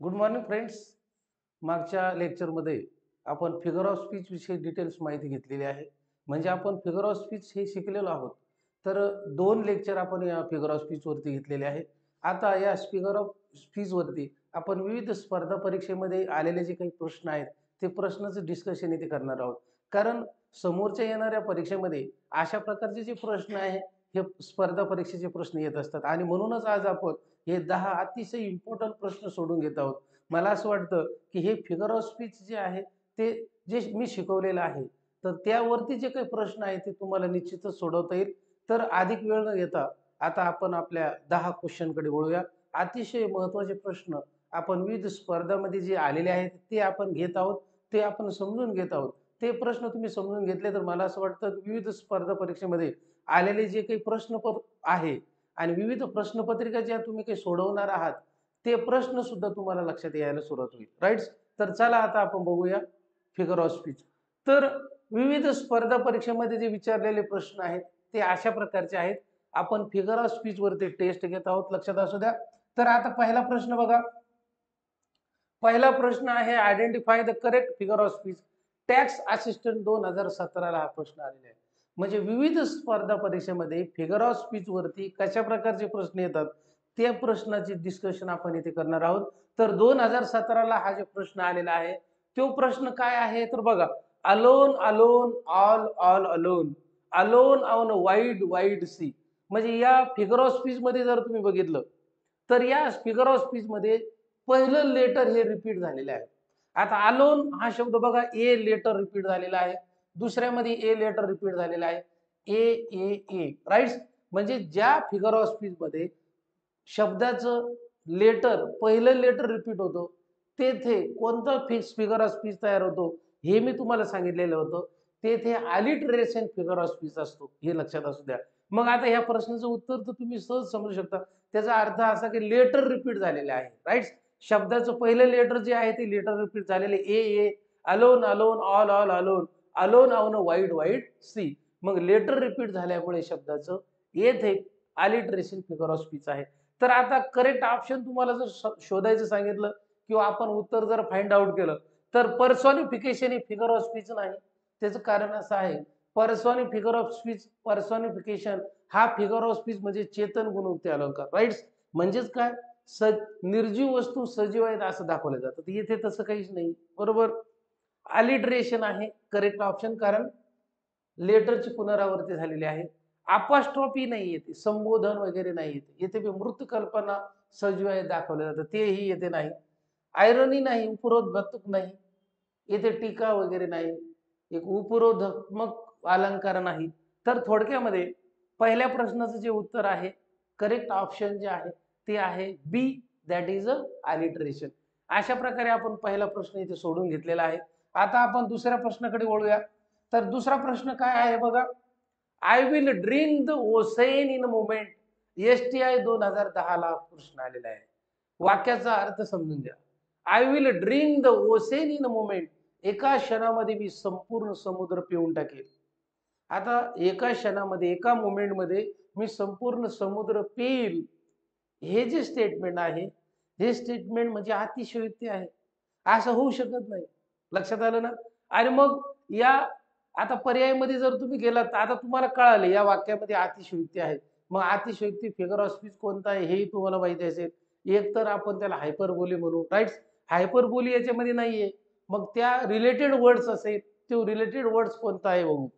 Good morning friends. मागच्या लेक्चरमध्ये आपण फिगर ऑफ स्पीच विषयी डिटेल्स माहिती घेतलेली आहे. म्हणजे आपण फिगर ऑफ स्पीच हे शिकलेलो आहोत. तर 2 लेक्चर आपण या फिगर ऑफ स्पीचवरती घेतलेले आहे. आता या फिगर ऑफ स्पीचवरती आपण विविध स्पर्धा परीक्षेमध्ये आलेले जे काही प्रश्न आहेत ते प्रश्नाचं डिस्कशन इथे करणार आहोत. कारण समोरच्या येणाऱ्या परीक्षेमध्ये अशा प्रकारचे जे प्रश्न आहे हे स्पर्धा परीक्षेचे प्रश्न येत असतात आणि म्हणूनच आज आपण हे 10 अतिशय इम्पॉर्टंट प्रश्न सोडून घेत आहोत. मला असं वाटतं की हे फिगर ऑफ स्पीच जे आहे ते जे मी शिकवलेलं आहे तर त्यावरती जे काही प्रश्न आहेत ते तुम्हाला निश्चितच सोडवता येईल. तर अधिक वेळ न घेता आता आपण आपल्या 10 क्वेश्चनकडे वळूया. अतिशय महत्त्वाचे प्रश्न आपण विविध स्पर्धामध्ये जे आलेले आहेत ते आपण घेत आहोत, ते आपण समजून घेत आहोत. ते प्रश्न तुम्ही समजून घेतले तर मला असं वाटतं की विविध स्पर्धा परीक्षेमध्ये आलेले जे काही प्रश्न आहे आणि विविध प्रश्नपत्रिका ज्या तुम्ही काही सोडवणार आहात ते प्रश्न सुद्धा तुम्हाला लक्षात यायला सुरुवात होईल. राईट. तर चला आता आपण बघूया फिगर ऑफ स्पीच. तर विविध स्पर्धा परीक्षेमध्ये जे विचारलेले प्रश्न आहेत ते अशा प्रकारचे आहेत. आपण फिगर ऑफ स्पीच वरती टेस्ट घेत आहोत, लक्षात असू द्या. तर आता पहिला प्रश्न बघा. पहिला प्रश्न आहे identify the correct figure of speech. Tax assistant 2017 ला हा प्रश्न आलेला आहे. म्हणजे विविध स्पर्धा परीक्षेमध्ये फिगर ऑफ स्पीच वरती कशा प्रकारचे प्रश्न येतात त्या प्रश्नाचे डिस्कशन आपण इथे करणार आहोत. तर 2017 ला हा जो प्रश्न आलेला आहे तो प्रश्न काय आहे तर बघा. Alone alone all all alone alone on wide wide sea. म्हणजे या फिगर ऑफ स्पीच मध्ये जर तुम्ही बघितलं तर या फिगर ऑफ स्पीच मध्ये पहिलं लेटर हे रिपीट झालेलं आहे. आता अलोन हा शब्द बघा ए लेटर रिपीट झालेला आहे. दुसऱ्यामध्ये ए लेटर रिपीट झालेला आहे. ए राईट. म्हणजे ज्या फिगर ऑफ स्पीच मध्ये शब्दाचं लेटर पहिलं लेटर रिपीट होतो तेथे कोणता फिगर ऑफ स्पीच तयार होतो हे मी तुम्हाला सांगितलेलं होतं. तेथे अलिटरेशन फिगर ऑफ स्पीच असतो, हे लक्षात असू द्या. मग आता ह्या प्रश्नाचं उत्तर तर तुम्ही सहज समजू शकता. त्याचा अर्थ असा की लेटर रिपीट झालेले आहे. राईट. शब्दाचं पहिलं लेटर जे आहे ते लेटर रिपीट झालेले a alone alone all all alone alone on wide wide sea. मग लेटर रिपीट झाल्यामुळे शब्दाचं येथे अलिटरेशन फिगर ऑफ स्पीच आहे. तर आता करेक्ट ऑप्शन तुम्हाला जर शोधायचं सांगितलं किंवा आपण उत्तर जर फाइंड आउट केलं तर पर्सॉनिफिकेशन ही फिगर ऑफ स्पीच नाही. त्याचं कारण असं आहे पर्सॉनिफिकेशन हा फिगर ऑफ स्पीच म्हणजे चेतन गुणवत्ते अलंकार. राईट. म्हणजेच काय निर्जीव वस्तू सजीव आहेत असं दाखवलं जातं. इथे तसं काहीच नाही. बरोबर. अलिटरेशन आहे करेक्ट ऑप्शन, कारण लेटरची पुनरावृत्ती झालेली आहे. अपास्ट्रॉफी नाही येते, संबोधन वगैरे नाही येते. येथे मृत कल्पना सजीव आहे दाखवलं जातं, तेही येते नाही. आयरनी नाही, उपरोधात्मक नाही, येथे टीका वगैरे नाही, एक उपरोधात्मक अलंकार नाही. तर थोडक्यामध्ये पहिल्या प्रश्नाचं जे उत्तर आहे करेक्ट ऑप्शन जे आहे ते आहे बी, दॅट इज अ अलिटरेशन. अशा प्रकारे आपण पहिला प्रश्न इथे सोडून घेतलेला आहे. आता आपण दुसऱ्या प्रश्नाकडे वळूया. तर दुसरा प्रश्न काय आहे बघा. I will drink the ocean in moment. STI 2010 ला प्रश्न आलेला आहे. वाक्याचा अर्थ समजून घ्या. I will drink the ocean in moment. एका क्षणामध्ये मी संपूर्ण समुद्र पिऊन टाकेल. आता एका क्षणामध्ये एका मोमेंटमध्ये मी संपूर्ण समुद्र पिईल, हे जे स्टेटमेंट आहे हे स्टेटमेंट म्हणजे अतिशयोक्ती आहे. असं होऊ शकत नाही. लक्षात आलं ना. आणि मग या आता पर्यायमध्ये जर तुम्ही गेलात तर आता तुम्हाला कळाले या वाक्यामध्ये अतिशयोक्ती आहे. मग अतिशयोक्ती फिगर ऑफ स्पीच कोणता आहे हेही तुम्हाला माहिती असेल. एक तर आपण त्याला हायपरबोली म्हणू. राईट. हायपरबोली याच्यामध्ये नाहीये. मग त्या रिलेटेड वर्ड्स असेल, तो रिलेटेड वर्ड्स कोणता आहे बघू.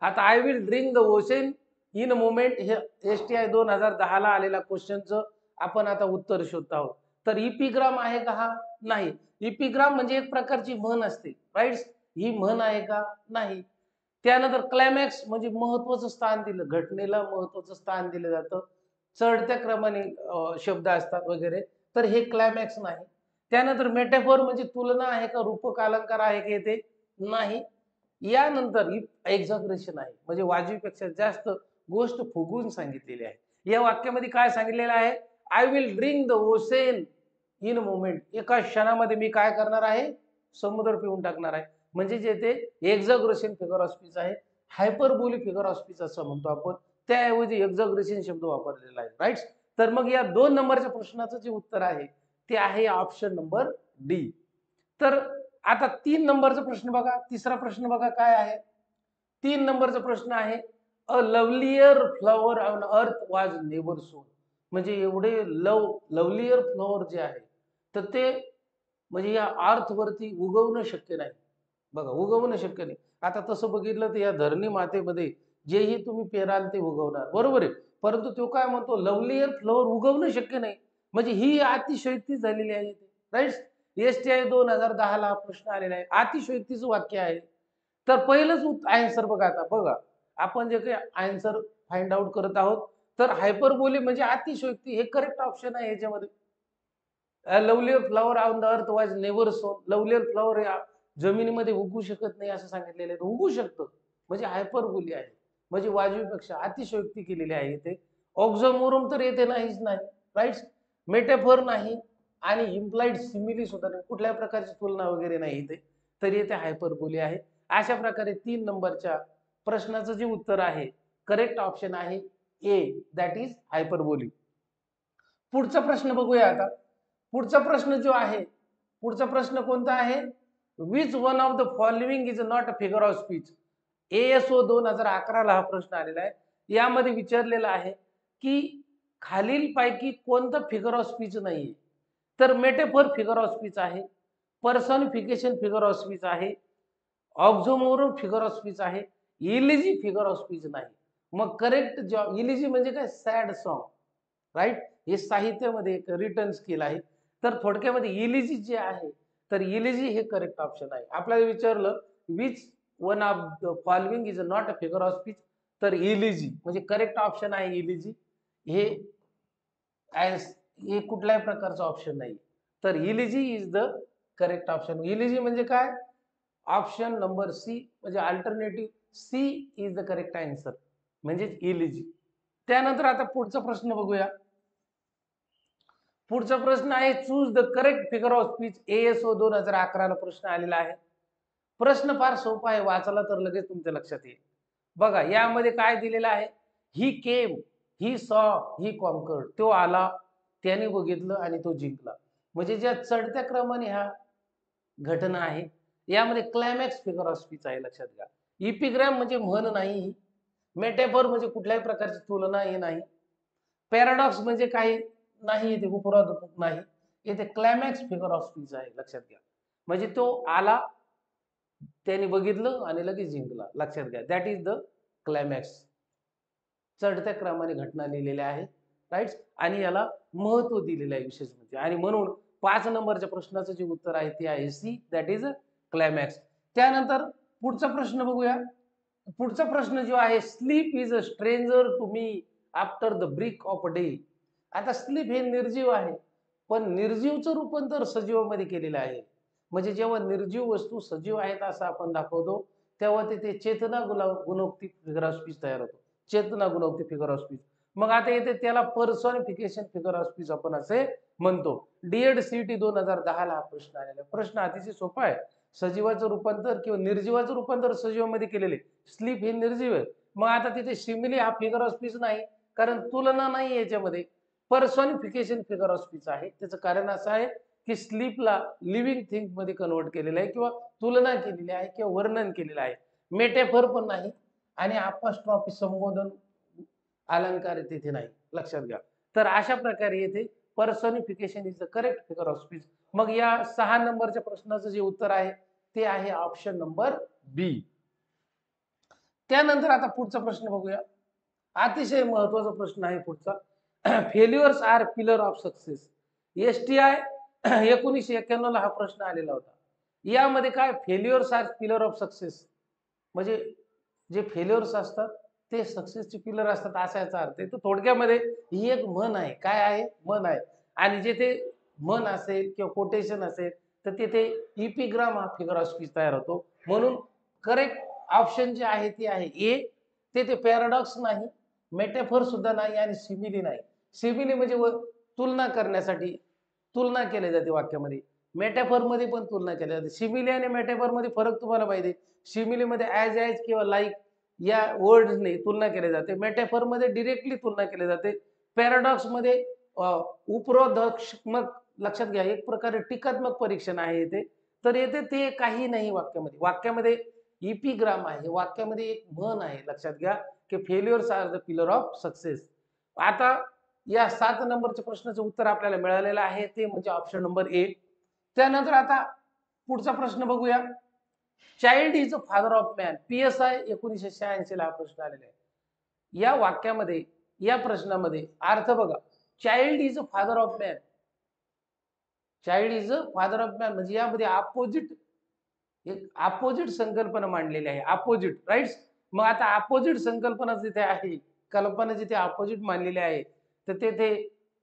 आता I will drink the ocean in moment हे STI 2010 ला आलेल्या क्वेश्चनचं आपण आता उत्तर शोधत आहोत. तर इपिग्राम आहे का हा? नाही. इपिग्राम म्हणजे एक प्रकारची म्हण असते. राईट. ही म्हण आहे का? नाही. त्यानंतर क्लायमॅक्स म्हणजे महत्वाचं स्थान दिलं, घटनेला महत्वाचं स्थान दिलं जातं, चढत्या क्रमाने शब्द असतात वगैरे, तर हे क्लायमॅक्स नाही. त्यानंतर मेटाफोर म्हणजे तुलना आहे का, रूपक अलंकार आहे का, येते नाही. यानंतर एक्झॅगरेशन आहे, म्हणजे वाजवीपेक्षा जास्त गोष्ट फुगवून सांगितलेली आहे. या वाक्यामध्ये काय सांगितलेलं आहे? I will drink the ocean in moment. एका क्षणामध्ये मी काय करणार आहे? समुद्र पिऊन टाकणार आहे. म्हणजे जेथे एक्झॅगरेशन फिगर ऑफ स्पीच आहे, हायपरबोली फिगर ऑफ स्पीच असं म्हणतो आपण, त्याऐवजी एक्झॅगरेशन शब्द वापरलेला आहे. राईट. तर मग या 2 नंबरच्या प्रश्नाचं जे उत्तर आहे ते आहे ऑप्शन नंबर डी. तर आता 3 नंबरचा प्रश्न बघा, तिसरा प्रश्न बघा काय आहे. 3 नंबरचा प्रश्न आहे, a lovelier flower on earth was never sown. म्हणजे एवढे लवलियर फ्लॉवर जे आहे, तर ते म्हणजे या अर्थ वरती उगवणं शक्य नाही. बघा, उगवणं शक्य नाही. आता तसं बघितलं तर या धरणी मातेमध्ये जेही तुम्ही पेराल ते उगवणार, बरोबर आहे. परंतु तो काय म्हणतो, लवलियर फ्लॉवर उगवणं शक्य नाही. म्हणजे ही अतिशयोक्ती झालेली आहे, राईट. STI 2010 ला प्रश्न आलेला आहे, अतिशयोक्तीचं वाक्य आहे. तर पहिलंच आन्सर बघा, आता बघा आपण जे काही आन्सर फाइंड आउट करत आहोत, तर हायपरबोली म्हणजे अतिशयोक्ती हे करेक्ट ऑप्शन आहे याच्यामध्ये. Lovelier flower on the earth was never सोन. लवलियर फ्लॉवर जमिनीमध्ये उगू शकत नाही असं सांगितलेलं आहे. उगू शकतं म्हणजे हायपरबोली आहे, म्हणजे वाजवीपेक्षा अतिशयोक्ती केलेली आहे इथे. ऑक्झोमोरम तर येथे नाहीच नाही, राईट. मेटाफर नाही आणि इम्प्लाइड सिमिली सुद्धा नाही, कुठल्याही प्रकारची तुलना वगैरे नाही इथे, तर येथे हायपरबोली आहे. अशा प्रकारे 3 नंबरच्या प्रश्नाचं जे उत्तर आहे, करेक्ट ऑप्शन आहे ए, दॅट इज हायपरबोली. पुढचा प्रश्न बघूया आता. पुढचा प्रश्न जो आहे, पुढचा प्रश्न कोणता आहे, which one of the following is not a figure of speech. ASO 2011 ला हा प्रश्न आलेला आहे. यामध्ये विचारलेला आहे की खालील पैकी कोणतं फिगर ऑफ स्पीच नाहीये. तर मेटाफर फिगर ऑफ स्पीच आहे, पर्सनिफिकेशन फिगर ऑफ स्पीच आहे, ऑक्झोमोरम फिगर ऑफ स्पीच आहे, इलिजी फिगर ऑफ स्पीच नाही. मग करेक्ट जॉब, इलिजी म्हणजे काय, सॅड सॉन्ग, राईट. हे साहित्यामध्ये एक रिटर्न स्किल आहे. तर थोडक्यामध्ये इलिजी जे आहे, तर इलिजी हे करेक्ट ऑप्शन आहे. आपल्याला विचारलं which one of the following is not a figure of speech, तर इलिजी म्हणजे करेक्ट ऑप्शन आहे इलिजी. हे हे कुठल्याही प्रकारचं ऑप्शन नाही, तर elegy is the correct option. Elegy म्हणजे काय, ऑप्शन नंबर सी म्हणजे alternative C is the correct answer, म्हणजेच इलिजी. त्यानंतर आता पुढचा प्रश्न बघूया. पुढचा प्रश्न आहे, choose the correct figure of speech. ASO 2011 ला प्रश्न आलेला आहे. प्रश्न फार सोपा आहे, वाचला तर लगेच तुमच्या लक्षात येईल. बघा यामध्ये काय दिलेलं आहे, ही केम, ही सॉ, ही कॉन्कर्ड. तो आला, त्याने बघितलं आणि तो जिंकला. म्हणजे ज्या चढत्या क्रमाने ह्या घटना आहे, यामध्ये क्लायमॅक्स फिगर ऑफ स्पीच आहे, लक्षात घ्या. इपिग्राम म्हणजे म्हण नाही, मेटाफर म्हणजे कुठल्याही प्रकारची तुलना हे नाही, पॅराडॉक्स म्हणजे काही नाही, इथे उपरोधक नाही, इथे क्लायमॅक्स फिगर ऑफ स्पीच आहे, लक्षात घ्या. म्हणजे तो आला, त्याने बघितलं आणि लगेच जिंकला, लक्षात घ्या. That is the climax. चढत्या क्रमाने घटना लिहिलेल्या आहे, राईट. आणि याला महत्व दिलेलं आहे विशेष म्हणजे. आणि म्हणून 5 नंबरच्या प्रश्नाचं जे उत्तर आहे ते आहे सी, दॅट इज क्लायमॅक्स. त्यानंतर पुढचा प्रश्न बघूया. पुढचा प्रश्न जो आहे, sleep is a stranger to me after the break of day. आता स्लीप हे निर्जीव आहे, पण निर्जीवचं रूपांतर सजीवामध्ये केलेलं आहे. म्हणजे जेव्हा निर्जीव वस्तू सजीव आहेत असं आपण दाखवतो, तेव्हा तिथे चेतना गुणोक्ती फिगर ऑफ स्पीच तयार होतो. चेतना गुणोक्ती फिगर ऑफ स्पीच. मग आता येते त्याला पर्सनिफिकेशन फिगर ऑफ स्पीच आपण असे म्हणतो. डीएड सीटी 2010 ला हा प्रश्न आलेला. प्रश्न अतिशय सोपा आहे. सजीवाचं रूपांतर किंवा निर्जीवाचं रूपांतर सजीवामध्ये केलेले. स्लीप हे निर्जीव आहे. मग आता तिथे सिमिली हा फिगर ऑफ स्पीच नाही, कारण तुलना नाही याच्यामध्ये. पर्सनिफिकेशन फिगर ऑफ स्पीच आहे. त्याचं कारण असं आहे की स्लीपला लिव्हिंग थिंग मध्ये कन्वर्ट केलेलं आहे, किंवा तुलना केलेली आहे, किंवा वर्णन केलेलं आहे. मेटाफर पण नाही आणि अपोस्ट्रॉफी संबोधन अलंकार तिथे नाही, लक्षात घ्या. तर अशा प्रकारे येथे personification is the correct figure of speech. मग या 6 नंबरच्या प्रश्नाचं जे उत्तर आहे ते आहे ऑप्शन नंबर बी. त्यानंतर आता पुढचा प्रश्न बघूया. अतिशय महत्वाचा प्रश्न आहे पुढचा. Failures are pillar of success. STI 1991 ला हा प्रश्न आलेला होता. यामध्ये काय, failures are pillar of success म्हणजे जे फेल्युअर्स असतात ते सक्सेसचे पिलर असतात असा याचा अर्थ आहे. तर थोडक्यामध्ये ही एक म्हण आहे. काय आहे, म्हण आहे. आणि जिथे म्हण असेल किंवा कोटेशन असेल तर तिथे इपिग्राम हा फिगर ऑफ स्पीच तयार होतो. म्हणून करेक्ट ऑप्शन जे आहे ते आहे ए. ते पॅराडॉक्स नाही, मेटाफर सुद्धा नाही आणि सिमिली नाही. सिमिली म्हणजे तुलना करण्यासाठी तुलना केली जाते वाक्यामध्ये. मेटाफर मध्ये पण तुलना केली जाते. सिमिली आणि मेटाफर मध्ये फरक तुम्हाला पाहिजे. सिमिली मध्ये ॲज किंवा लाईक या वर्ड्सने तुलना केली जाते. मेटाफर मध्ये डिरेक्टली तुलना केली जाते. पॅराडॉक्स मध्ये उपरोधात्मक लक्षात घ्या, एक प्रकारे टीकात्मक परीक्षण आहे येथे. तर येथे ते काही नाही वाक्यामध्ये इपिग्राम आहे, वाक्यामध्ये एक म्हण आहे. लक्षात घ्या की failures are the pillar of success. आता या 7 नंबरच्या प्रश्नाचं उत्तर आपल्याला मिळालेलं आहे, ते म्हणजे ऑप्शन नंबर ए. त्यानंतर आता पुढचा प्रश्न बघूया. Child is a father of man. PSI 1986 ला हा प्रश्न आलेला आहे. या वाक्यामध्ये, या प्रश्नामध्ये अर्थ बघा. Child is a father of man. Child is a father of man म्हणजे यामध्ये एक अपोजिट संकल्पना मांडलेली आहे. Opposite, right. मग आता अपोजिट संकल्पना जिथे आहे, कल्पना जिथे अपोजिट मानलेली आहे, तर तेथे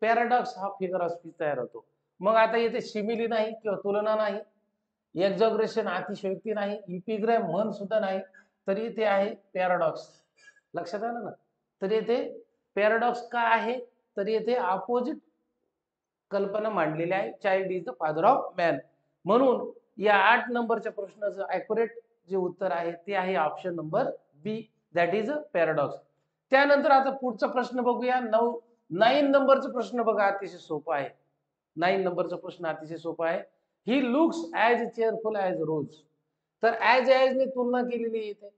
पॅराडॉक्स हा फिगर ऑफ स्पीच तयार होतो. मग आता येथे सिमिली नाही किंवा तुलना नाही, एक्झॉग्रेशन अतिशयोक्ती नाही, इपिग्रॅम म्हण सुद्धा नाही, तरी इथे आहे पॅराडॉक्स. लक्षात आलं ना? तर येथे पॅराडॉक्स का आहे, तर येथे अपोजिट कल्पना मांडलेली आहे. Child is the father of man. म्हणून या 8 नंबरच्या प्रश्नाचं ॲक्युरेट जे उत्तर आहे ते आहे option number B, that is a paradox. त्यानंतर आता पुढचा प्रश्न बघूया. 9 नंबरचा प्रश्न बघा, अतिशय सोपा आहे. 9 नंबरचा प्रश्न अतिशय सोपा आहे. He looks as cheerful as rose. तर ॲज ने तुलना केलेली येते.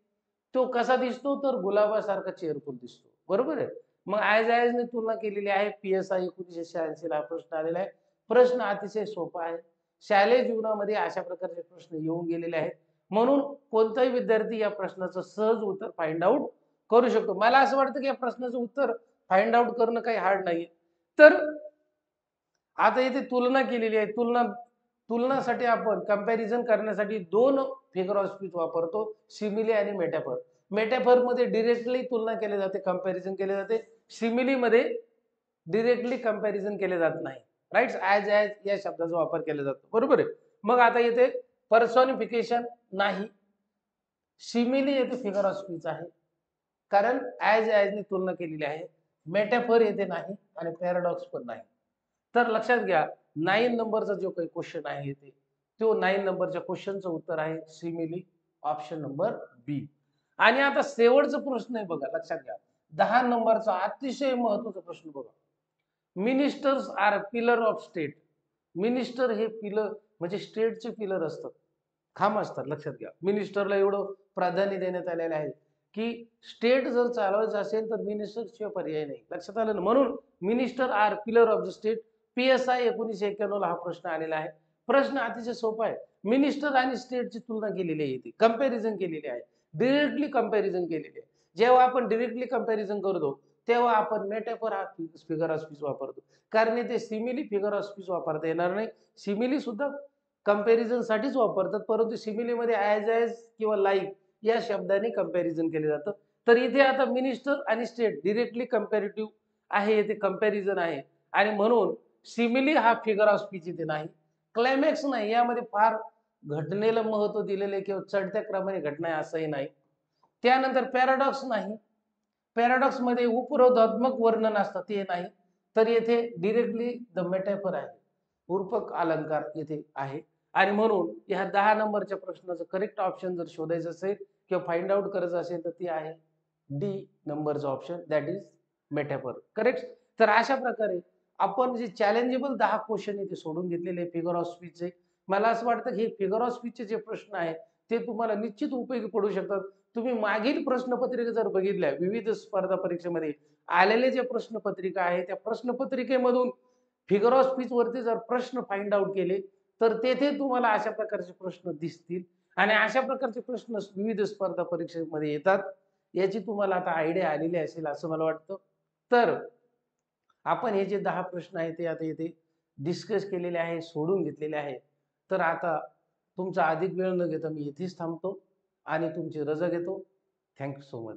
तो कसा दिसतो, तर गुलाबासारखा चेअरफुल दिसतो. बरोबर आहे. मग ॲज ने तुलना केलेली आहे. PSI 1986 ला प्रश्न आलेला आहे. प्रश्न अतिशय सोपा आहे. शालेय जीवनामध्ये अशा प्रकारचे प्रश्न येऊन गेलेले आहेत. म्हणून कोणताही विद्यार्थी या प्रश्नाचं सहज उत्तर फाइंड आउट करू शकतो. मला असं वाटतं की या प्रश्नाचं उत्तर फाइंड आउट करणं काही हार्ड नाहीये. तर आता इथे तुलना केलेली आहे. तुलनासाठी आपण कंपॅरिझन करण्यासाठी 2 फिगर ऑफ स्पीच वापरतो, सिमिली आणि मेटाफर. मेटाफर मध्ये डायरेक्टली तुलना केली जाते, कंपॅरिझन केले जाते. सिमिली मध्ये डायरेक्टली कंपॅरिझन केले जात नाही. राईट. ॲज या शब्दाचा वापर केला जातो. बरोबर आहे. मग आता येथे पर्सॉनिफिकेशन नाही, सिमिली येथे फिगर ऑफ स्पीच आहे, कारण ॲज ने तुलना केलेली आहे. मेटाफर येथे नाही आणि पॅराडॉक्स पण नाही. तर लक्षात घ्या, 9 नंबरचा जो काही क्वेश्चन आहे ते, तो 9 नंबरच्या क्वेश्चनचं उत्तर आहे सिमिली, ऑप्शन नंबर बी. आणि आता शेवटचा प्रश्न आहे बघा, लक्षात घ्या. 10 नंबरचा अतिशय महत्वाचा प्रश्न बघा. Ministers are pillar of state. Minister हे पिलर म्हणजे स्टेटचे पिलर असतात, खांब असतात. लक्षात घ्या, मिनिस्टरला एवढं प्राधान्य देण्यात आलेलं आहे की स्टेट जर चालवायचं असेल तर मिनिस्टर शिवाय पर्याय नाही. लक्षात आलं ना? म्हणून minister are pillar of the state. PSI 1991 ला हा प्रश्न आलेला आहे. प्रश्न अतिशय सोपा आहे. मिनिस्टर आणि स्टेटची तुलना केलेली आहे, कंपॅरिझन केलेली आहे, डिरेक्टली कंपॅरिझन केलेली आहे. जेव्हा आपण डिरेक्टली कंपॅरिझन करतो तेव्हा आपण मेटाफर हा फिगर ऑफ स्पीच वापरतो, कारण ते सिमिली फिगर ऑफ स्पीच वापरता येणार नाही. सिमिली सुद्धा कंपॅरिझन साठीच वापरतात, परंतु सिमिली मध्ये ॲज किंवा लाईक या शब्दाने कंपॅरिझन केले जातं. तर इथे आता मिनिस्टर आणि स्टेट डिरेक्टली कंपॅरेटिव्ह आहे, इथे कंपॅरिझन आहे, आणि म्हणून सिमिली हा फिगर ऑफ स्पीच इथे नाही. क्लायमॅक्स नाही, यामध्ये फार घटनेला महत्व दिलेले किंवा चढत्या क्रमाने घटना आहे असंही नाही. त्यानंतर पॅराडॉक्स नाही, पॅराडॉक्स मध्ये उपरोधात्मक वर्णन असतं ते नाही. तर येथे डिरेक्टली द मेटाफर आहे, रूपक अलंकार येथे आहे. आणि म्हणून ह्या 10 नंबरच्या प्रश्नाचं करेक्ट ऑप्शन जर शोधायचं असेल किंवा फाइंड आउट करायचं असेल तर ते आहे डी नंबरचं option, that is metaphor. Correct. तर अशा प्रकारे आपण जे चॅलेंजेबल 10 क्वेश्चन इथे सोडून घेतलेले फिगर ऑफ स्पीचचे, मला असं वाटतं की हे फिगर ऑफ स्पीचचे जे प्रश्न आहेत ते तुम्हाला निश्चित उपयोगी पडू शकतात. तुम्ही मागील प्रश्नपत्रिका जर बघितल्या, विविध स्पर्धा परीक्षेमध्ये आलेले जे प्रश्नपत्रिका आहे त्या प्रश्नपत्रिकेमधून फिगर ऑफ स्पीच वरती जर प्रश्न फाइंड आउट केले तर तेथे तुम्हाला अशा प्रकारचे प्रश्न दिसतील, आणि अशा प्रकारचे प्रश्न विविध स्पर्धा परीक्षेमध्ये येतात. याची तुम्हाला आता आयडिया आलेली असेल असं मला वाटतं. तर आपण हे जे 10 प्रश्न आहेत ते आता इथे डिस्कस केलेले आहे, सोडून घेतलेले आहे. तर आता तुमचा अधिक वेळ न घेता मी इथेच थांबतो आणि तुमची रजा घेतो. Thank you so much.